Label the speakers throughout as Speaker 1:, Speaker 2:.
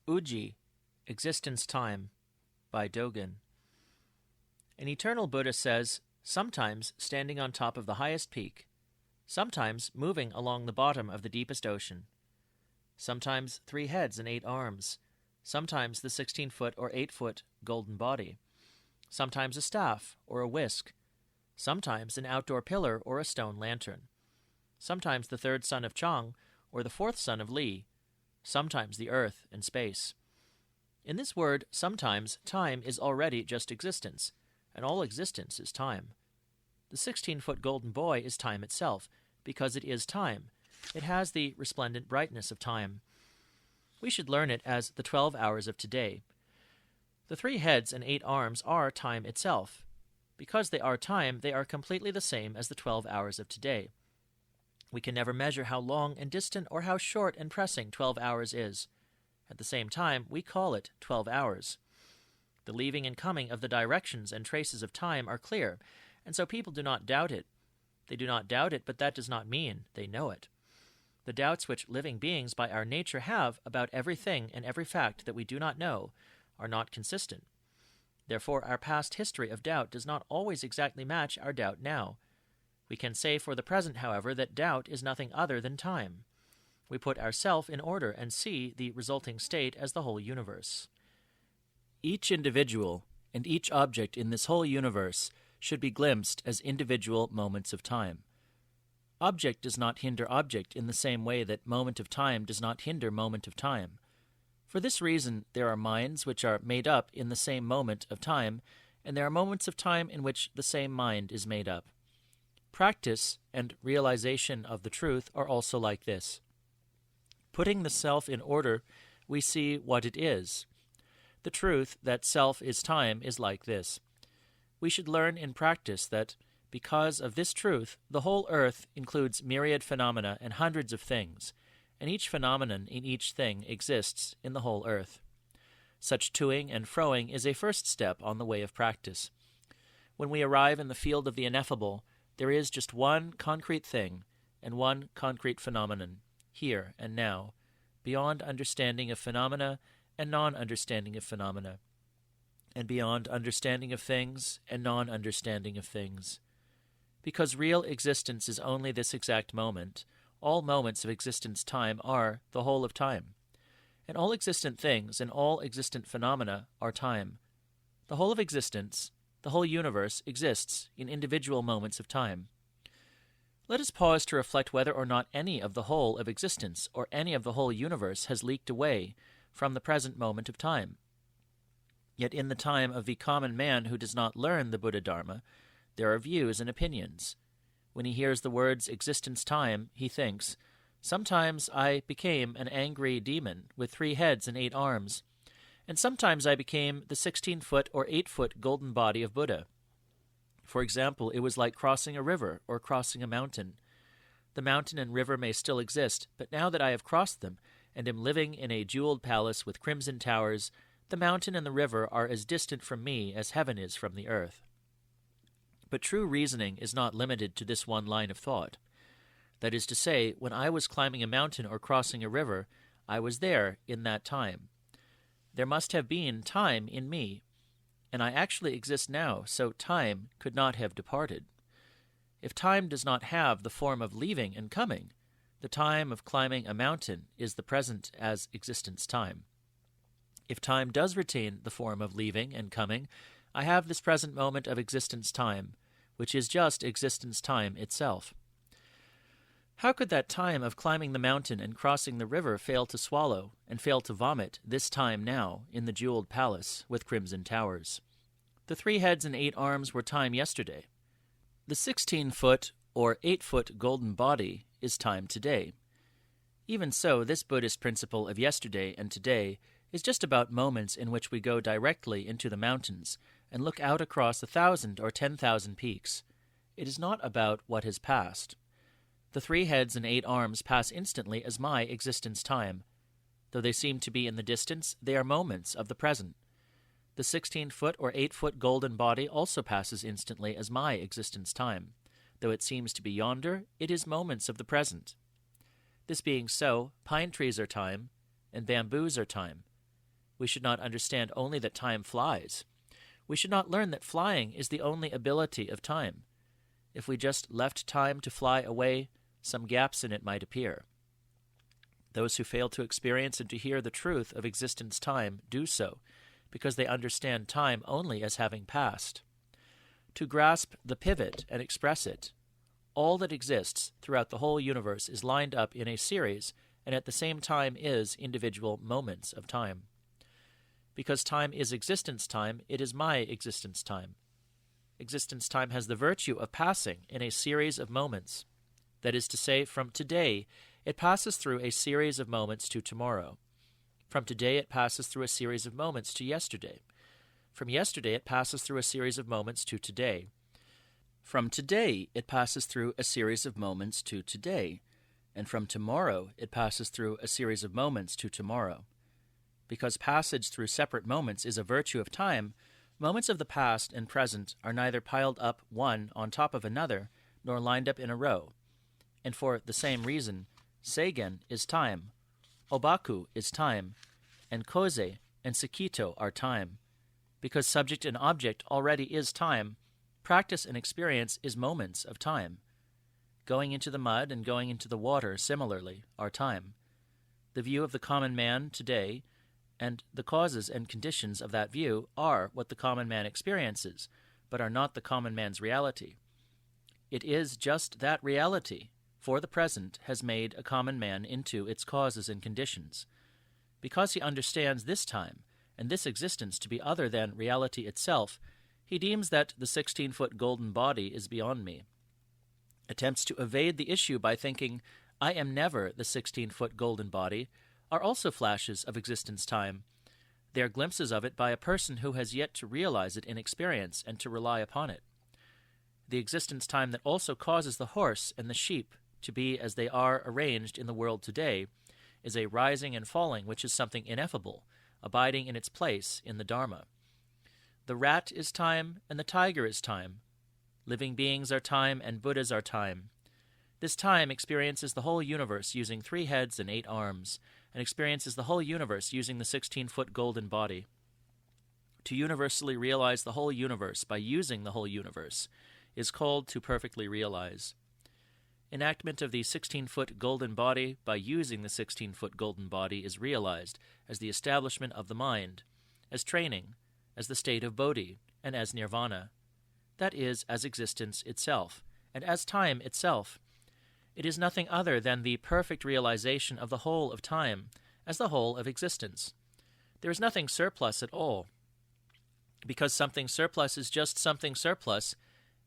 Speaker 1: Uji, Existence Time, by Dogen. An eternal Buddha says, sometimes standing on top of the highest peak, sometimes moving along the bottom of the deepest ocean, sometimes 3 heads and 8 arms, sometimes the 16-foot or 8-foot golden body, sometimes a staff or a whisk, sometimes an outdoor pillar or a stone lantern, sometimes the 3rd son of Chang or the 4th son of Li, sometimes the earth and space. In this word, sometimes, time is already just existence, and all existence is time. The 16-foot golden boy is time itself, because it is time. It has the resplendent brightness of time. We should learn it as the 12 hours of today. The 3 heads and 8 arms are time itself. Because they are time, they are completely the same as the 12 hours of today. We can never measure how long and distant or how short and pressing 12 hours is. At the same time, we call it 12 hours. The leaving and coming of the directions and traces of time are clear, and so people do not doubt it. They do not doubt it, but that does not mean they know it. The doubts which living beings by our nature have about everything and every fact that we do not know are not consistent. Therefore, our past history of doubt does not always exactly match our doubt now. We can say for the present, however, that doubt is nothing other than time. We put ourself in order and see the resulting state as the whole universe. Each individual and each object in this whole universe should be glimpsed as individual moments of time. Object does not hinder object in the same way that moment of time does not hinder moment of time. For this reason, there are minds which are made up in the same moment of time, and there are moments of time in which the same mind is made up. Practice and realization of the truth are also like this. Putting the self in order, we see what it is. The truth that self is time is like this. We should learn in practice that, because of this truth, the whole earth includes myriad phenomena and hundreds of things, and each phenomenon in each thing exists in the whole earth. Such toing and froing is a first step on the way of practice. When we arrive in the field of the ineffable, there is just one concrete thing and one concrete phenomenon, here and now, beyond understanding of phenomena and non-understanding of phenomena, and beyond understanding of things and non-understanding of things. Because real existence is only this exact moment, all moments of existence time are the whole of time, and all existent things and all existent phenomena are time. The whole of existence, the whole universe, exists in individual moments of time. Let us pause to reflect whether or not any of the whole of existence or any of the whole universe has leaked away from the present moment of time. Yet in the time of the common man who does not learn the Buddha Dharma, there are views and opinions. When he hears the words existence time, he thinks, sometimes I became an angry demon with 3 heads and 8 arms, and sometimes I became the 16-foot or 8-foot golden body of Buddha. For example, it was like crossing a river or crossing a mountain. The mountain and river may still exist, but now that I have crossed them and am living in a jeweled palace with crimson towers, the mountain and the river are as distant from me as heaven is from the earth. But true reasoning is not limited to this one line of thought. That is to say, when I was climbing a mountain or crossing a river, I was there in that time. There must have been time in me, and I actually exist now, so time could not have departed. If time does not have the form of leaving and coming, the time of climbing a mountain is the present as existence time. If time does retain the form of leaving and coming, I have this present moment of existence time, which is just existence time itself. How could that time of climbing the mountain and crossing the river fail to swallow and fail to vomit this time now in the jeweled palace with crimson towers? The 3 heads and 8 arms were time yesterday. The 16-foot or 8-foot golden body is time today. Even so, this Buddhist principle of yesterday and today is just about moments in which we go directly into the mountains and look out across 1,000 or 10,000 peaks. It is not about what has passed. The 3 heads and 8 arms pass instantly as my existence time. Though they seem to be in the distance, they are moments of the present. The 16-foot or 8-foot golden body also passes instantly as my existence time. Though it seems to be yonder, it is moments of the present. This being so, pine trees are time, and bamboos are time. We should not understand only that time flies. We should not learn that flying is the only ability of time. If we just left time to fly away, some gaps in it might appear. Those who fail to experience and to hear the truth of existence time do so, because they understand time only as having passed. To grasp the pivot and express it, all that exists throughout the whole universe is lined up in a series and at the same time is individual moments of time. Because time is existence time, it is my existence time. Existence time has the virtue of passing in a series of moments. That is to say, from today, it passes through a series of moments to tomorrow. From today, it passes through a series of moments to yesterday. From yesterday, it passes through a series of moments to today. From today, it passes through a series of moments to today. And from tomorrow, it passes through a series of moments to tomorrow. Because passage through separate moments is a virtue of time, moments of the past and present are neither piled up one on top of another, nor lined up in a row. And for the same reason, Seigen is time, Obaku is time, and Koze and Sekito are time. Because subject and object already is time, practice and experience is moments of time. Going into the mud and going into the water, similarly, are time. The view of the common man today and the causes and conditions of that view are what the common man experiences, but are not the common man's reality. It is just that reality, for the present, has made a common man into its causes and conditions. Because he understands this time and this existence to be other than reality itself, he deems that the 16-foot golden body is beyond me. Attempts to evade the issue by thinking, I am never the 16-foot golden body, are also flashes of existence time. They are glimpses of it by a person who has yet to realize it in experience and to rely upon it. The existence time that also causes the horse and the sheep to be as they are arranged in the world today is a rising and falling which is something ineffable, abiding in its place in the dharma. The rat is time and the tiger is time. Living beings are time and Buddhas are time. This time experiences the whole universe using 3 heads and 8 arms, and experiences the whole universe using the 16-foot golden body. To universally realize the whole universe by using the whole universe is called to perfectly realize. Enactment of the 16-foot golden body by using the 16-foot golden body is realized as the establishment of the mind, as training, as the state of Bodhi, and as nirvana. That is, as existence itself, and as time itself. It is nothing other than the perfect realization of the whole of time, as the whole of existence. There is nothing surplus at all. Because something surplus is just something surplus,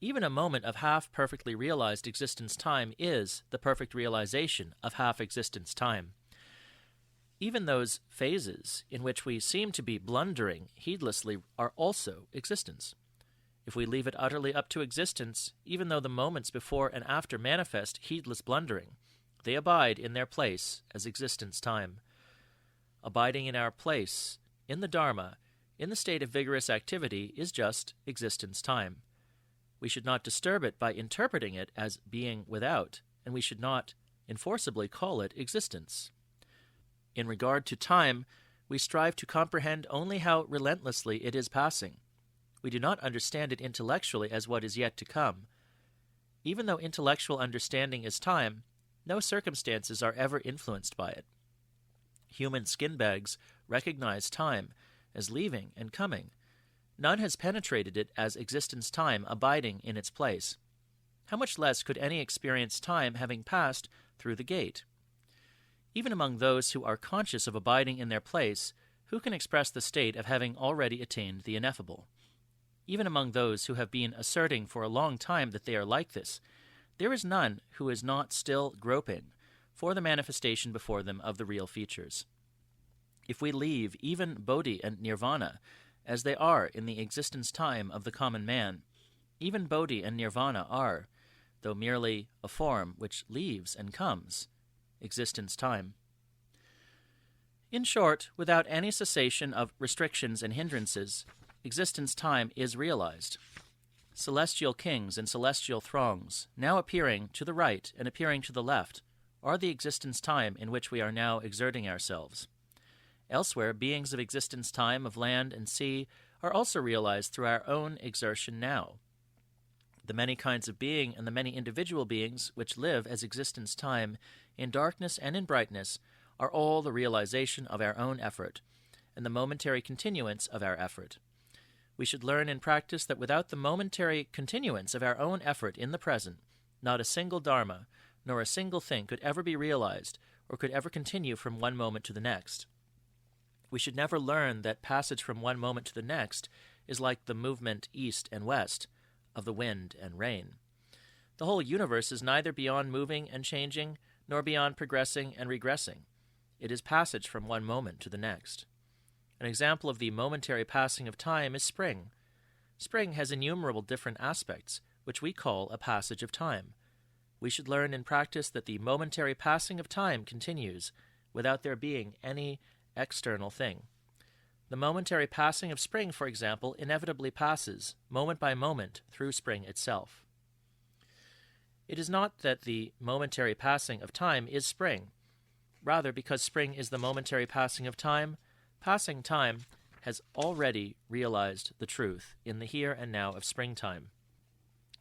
Speaker 1: even a moment of half-perfectly realized existence time is the perfect realization of half-existence time. Even those phases in which we seem to be blundering heedlessly are also existence. If we leave it utterly up to existence, even though the moments before and after manifest heedless blundering, they abide in their place as existence time. Abiding in our place, in the Dharma, in the state of vigorous activity, is just existence time. We should not disturb it by interpreting it as being without, and we should not enforcibly call it existence. In regard to time, we strive to comprehend only how relentlessly it is passing. We do not understand it intellectually as what is yet to come. Even though intellectual understanding is time, no circumstances are ever influenced by it. Human skin bags recognize time as leaving and coming. None has penetrated it as existence time abiding in its place. How much less could any experience time having passed through the gate? Even among those who are conscious of abiding in their place, who can express the state of having already attained the ineffable? Even among those who have been asserting for a long time that they are like this, there is none who is not still groping for the manifestation before them of the real features. If we leave even Bodhi and Nirvana as they are in the existence time of the common man, even Bodhi and Nirvana are, though merely a form which leaves and comes, existence time. In short, without any cessation of restrictions and hindrances, existence time is realized. Celestial kings and celestial throngs, now appearing to the right and appearing to the left, are the existence time in which we are now exerting ourselves. Elsewhere, beings of existence time, of land and sea, are also realized through our own exertion now. The many kinds of being and the many individual beings which live as existence time, in darkness and in brightness, are all the realization of our own effort, and the momentary continuance of our effort. We should learn in practice that without the momentary continuance of our own effort in the present, not a single dharma, nor a single thing could ever be realized, or could ever continue from one moment to the next. We should never learn that passage from one moment to the next is like the movement east and west of the wind and rain. The whole universe is neither beyond moving and changing, nor beyond progressing and regressing. It is passage from one moment to the next. An example of the momentary passing of time is spring. Spring has innumerable different aspects, which we call a passage of time. We should learn in practice that the momentary passing of time continues, without there being any external thing. The momentary passing of spring, for example, inevitably passes, moment by moment, through spring itself. It is not that the momentary passing of time is spring. Rather, because spring is the momentary passing of time, passing time has already realized the truth in the here and now of springtime.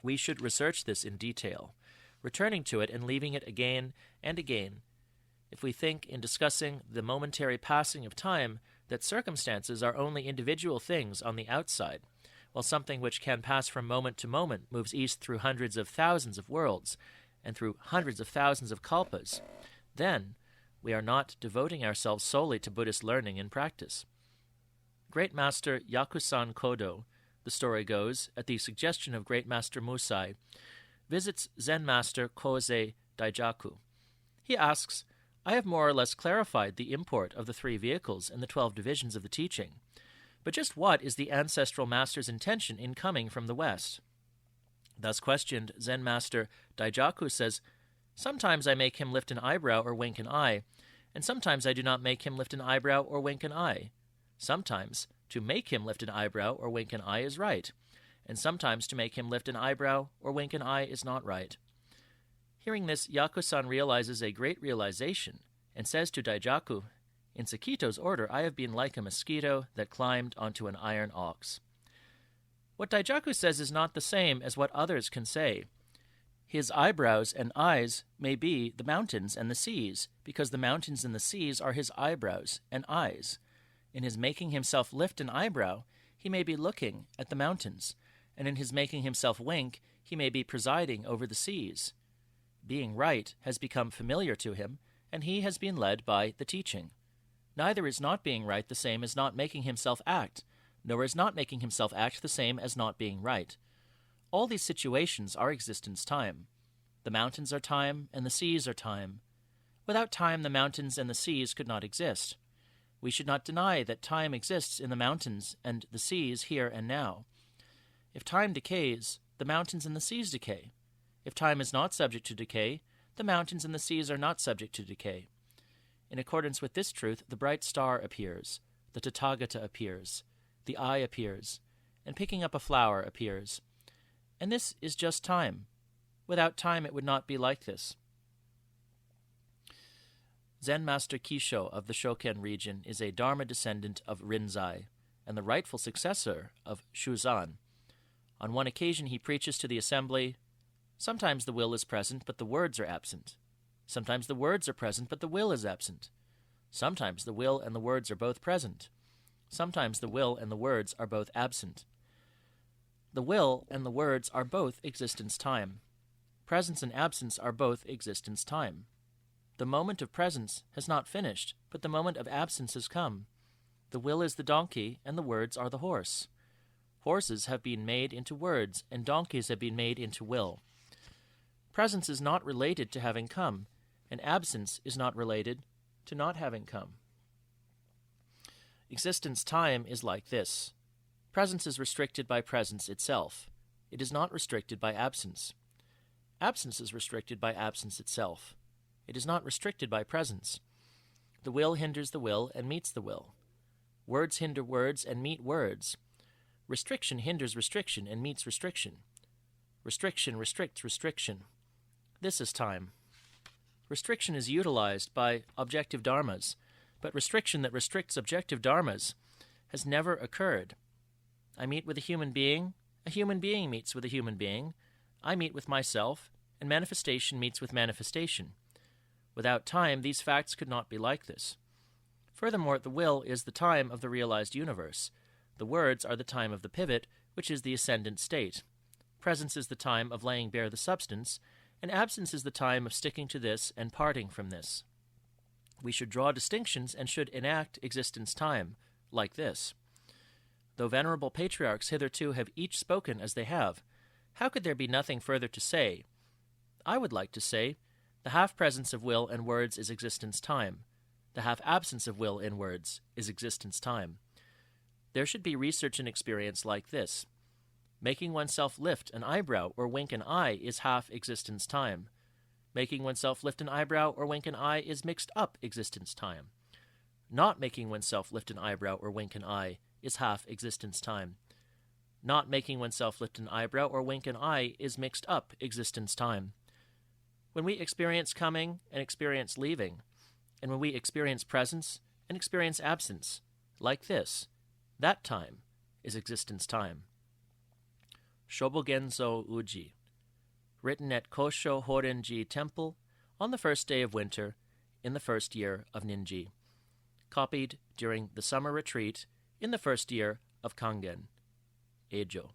Speaker 1: We should research this in detail, returning to it and leaving it again and again. If we think in discussing the momentary passing of time that circumstances are only individual things on the outside, while something which can pass from moment to moment moves east through hundreds of thousands of worlds and through hundreds of thousands of kalpas, then we are not devoting ourselves solely to Buddhist learning and practice. Great Master Yakusan Kodo, the story goes, at the suggestion of Great Master Musai, visits Zen Master Koze Daijaku. He asks, "I have more or less clarified the import of the 3 vehicles and the 12 divisions of the teaching, but just what is the ancestral master's intention in coming from the West?" Thus questioned, Zen Master Daijaku says, "Sometimes I make him lift an eyebrow or wink an eye, and sometimes I do not make him lift an eyebrow or wink an eye. Sometimes to make him lift an eyebrow or wink an eye is right, and sometimes to make him lift an eyebrow or wink an eye is not right." Hearing this, Yakusan realizes a great realization and says to Daijaku, "In Sakito's order, I have been like a mosquito that climbed onto an iron ox." What Daijaku says is not the same as what others can say. His eyebrows and eyes may be the mountains and the seas, because the mountains and the seas are his eyebrows and eyes. In his making himself lift an eyebrow, he may be looking at the mountains, and in his making himself wink, he may be presiding over the seas. Being right has become familiar to him, and he has been led by the teaching. Neither is not being right the same as not making himself act, nor is not making himself act the same as not being right. All these situations are existence time. The mountains are time, and the seas are time. Without time, the mountains and the seas could not exist. We should not deny that time exists in the mountains and the seas here and now. If time decays, the mountains and the seas decay. If time is not subject to decay, the mountains and the seas are not subject to decay. In accordance with this truth, the bright star appears, the Tathagata appears, the eye appears, and picking up a flower appears. And this is just time. Without time, it would not be like this. Zen Master Kisho of the Shoken region is a Dharma descendant of Rinzai and the rightful successor of Shuzan. On one occasion, he preaches to the assembly, "Sometimes the will is present, but the words are absent. Sometimes the words are present, but the will is absent. Sometimes the will and the words are both present. Sometimes the will and the words are both absent. The will and the words are both existence time. Presence and absence are both existence time. The moment of presence has not finished, but the moment of absence has come. The will is the donkey, and the words are the horse. Horses have been made into words, and donkeys have been made into will. Presence is not related to having come, and absence is not related to not having come. Existence time is like this. Presence is restricted by presence itself. It is not restricted by absence. Absence is restricted by absence itself. It is not restricted by presence. The will hinders the will and meets the will. Words hinder words and meet words. Restriction hinders restriction and meets restriction. Restriction restricts restriction. This is time. Restriction is utilized by objective dharmas but restriction that restricts objective dharmas has never occurred. I meet with a human being meets with a human being, I meet with myself, and manifestation meets with manifestation. Without time, these facts could not be like this. Furthermore, the will is the time of the realized universe. The words are the time of the pivot, which is the ascendant state. Presence is the time of laying bare the substance, and absence is the time of sticking to this and parting from this. We should draw distinctions and should enact existence time, like this. Though venerable patriarchs hitherto have each spoken as they have, how could there be nothing further to say? I would like to say, the half-presence of will and words is existence time. The half-absence of will in words is existence time. There should be research and experience like this. Making oneself lift an eyebrow or wink an eye is half existence time. Making oneself lift an eyebrow or wink an eye is mixed up existence time. Not making oneself lift an eyebrow or wink an eye is half existence time. Not making oneself lift an eyebrow or wink an eye is mixed up existence time. When we experience coming and experience leaving, and when we experience presence and experience absence, like this, that time is existence time. Shobogenzo Uji, written at Kosho Horenji Temple on the first day of winter in the first year of Ninji. Copied during the summer retreat in the first year of Kangen, Eijo.